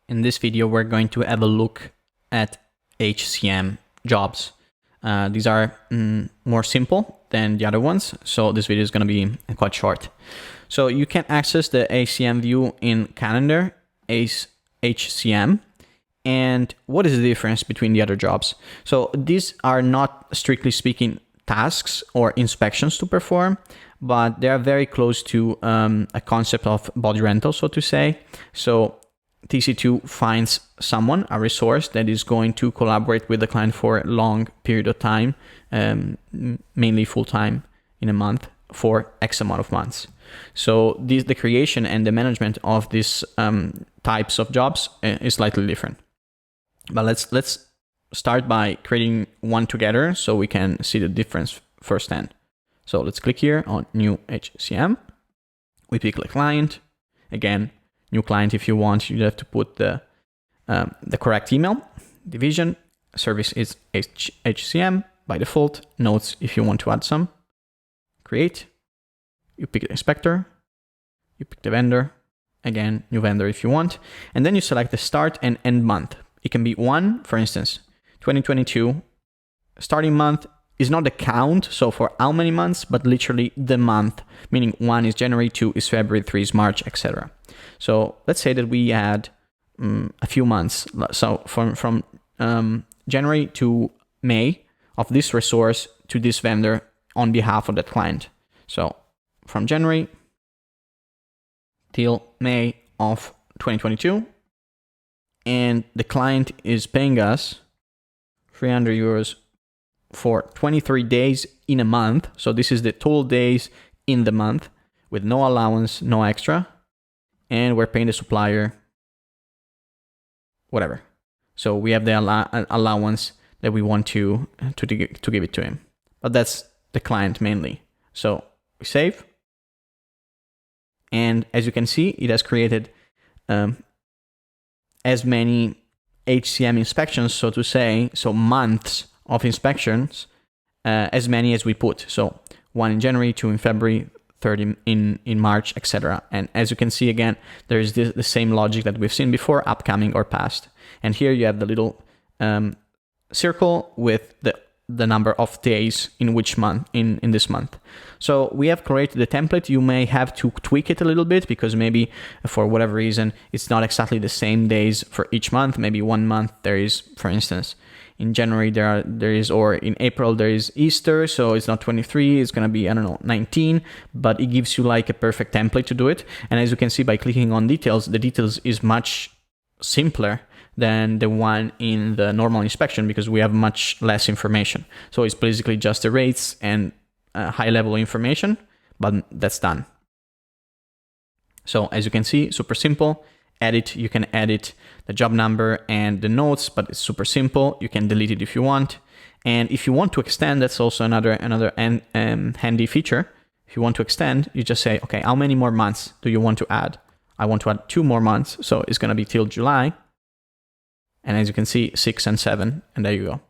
In this video, we're going to have a look at HCM jobs. These are more simple than the other ones, so this video is going to be quite short. So you can access the HCM view in Calendar, HCM. And what is the difference between the other jobs? So these are not, strictly speaking, tasks or inspections to perform, but they are very close to a concept of body rental, so to say. So TC2 finds someone, a resource that is going to collaborate with the client for a long period of time, mainly full-time in a month for X amount of months. So the creation and the management of these types of jobs is slightly different. But let's start by creating one together so we can see the difference firsthand. So let's click here on New HCM. We pick the client. Again, new client. If you want, you have to put the correct email. Division, service is HCM by default. Notes if you want to add some. Create. You pick the inspector. You pick the vendor. Again, new vendor if you want. And then you select the start and end month. It can be one, for instance, 2022. Starting month is not the count, so for how many months, but literally the month, meaning 1 is January, 2 is February, 3 is March, etc. So let's say that we add a few months. So from January to May of this resource to this vendor on behalf of that client. So from January till May of 2022, and the client is paying us 300 euros for 23 days in a month. So this is the total days in the month with no allowance, no extra. And we're paying the supplier whatever. So we have the allowance that we want to give it to him. But that's the client mainly. So we save. And as you can see, it has created as many HCM inspections, so to say, so months of inspections, as many as we put. So 1 in January, 2 in February, 3rd in March, etc. And as you can see, again, there is the same logic that we've seen before, upcoming or past. And here you have the little circle with the number of days in which month, in this month. So we have created the template. You may have to tweak it a little bit because maybe for whatever reason, it's not exactly the same days for each month. Maybe one month there is, for instance, in January there is, or in April there is Easter, so it's not 23, it's gonna be, I don't know, 19, but it gives you like a perfect template to do it. And as you can see by clicking on details, the details is much simpler than the one in the normal inspection because we have much less information. So it's basically just the rates and high level information, but that's done. So as you can see, super simple. Edit, you can edit the job number and the notes, but it's super simple. You can delete it if you want. And if you want to extend, that's also another handy feature. If you want to extend, you just say, okay, how many more months do you want to add? I want to add 2 more months. So it's going to be till July. And as you can see, 6 and 7, and there you go.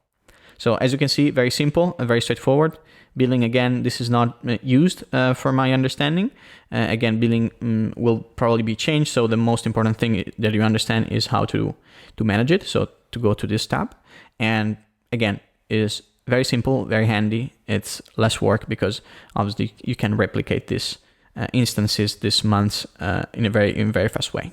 So as you can see, very simple and very straightforward. Billing, again, this is not used for my understanding. Again, billing will probably be changed. So the most important thing that you understand is how to manage it. So to go to this tab. And again, it is very simple, very handy. It's less work because obviously you can replicate this instances, this months in a very fast way.